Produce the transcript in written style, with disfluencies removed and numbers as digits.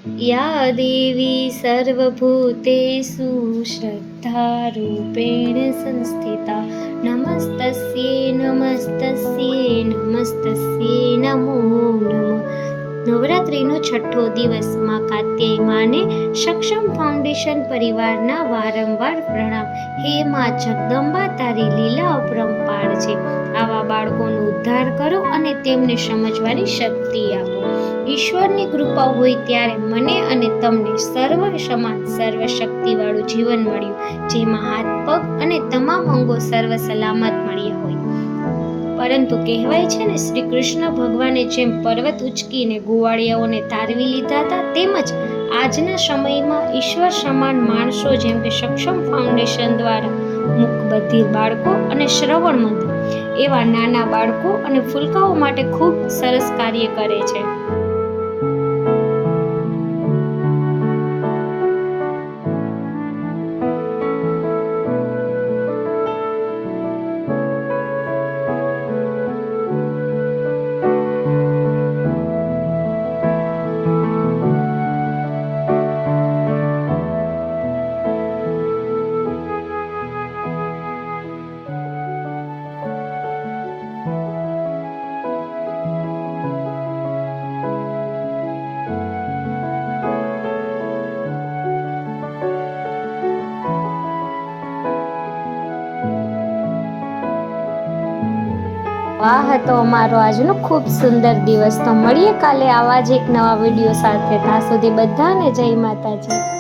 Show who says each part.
Speaker 1: या देवी सर्वभूतेषु श्रद्धारूपेण संस्थिता नमस्तस्यै नमस्तस्यै नमस्तस्यै नमो नमः। નવરાત્રિનો છઠ્ઠો દિવસ માં કાત્યાયની માને સક્ષમ ફાઉન્ડેશન પરિવારના વારંવાર પ્રણામ। હે માં જગદંબા, તારી લીલા અપરંપાર છે। આવા બાળકોનો ઉદ્ધાર કરો અને તેમને સમજવાની શક્તિ આપો। ઈશ્વરની કૃપા હોય ત્યારે મને અને તમને સર્વ સમાન સર્વશક્તિવાળું જીવન મળ્યું, જેમાં હાથ પગ અને તમામ અંગો સર્વ સલામત મળ્યા હોય। પરંતુ કહેવાય છે ને, શ્રી કૃષ્ણ ભગવાને જેમ પર્વત ઉચકીને ગોવાળિયાઓને તારવી લીધા હતા, તેમજ આજના સમયમાં ઈશ્વર સમાન માણસો જેમ કે સક્ષમ ફાઉન્ડેશન દ્વારા મૂક બધિર બાળકો અને શ્રવણ મંદ એવા નાના બાળકો અને ફૂલકાઓ માટે ખૂબ સરસ કાર્ય કરે છે। આ હતો અમારો આજનો ખૂબ સુંદર દિવસ। તો મળીએ કાલે આવા જ એક નવા વિડીયો સાથે। ત્યાં સુધી બધાને જય માતાજી।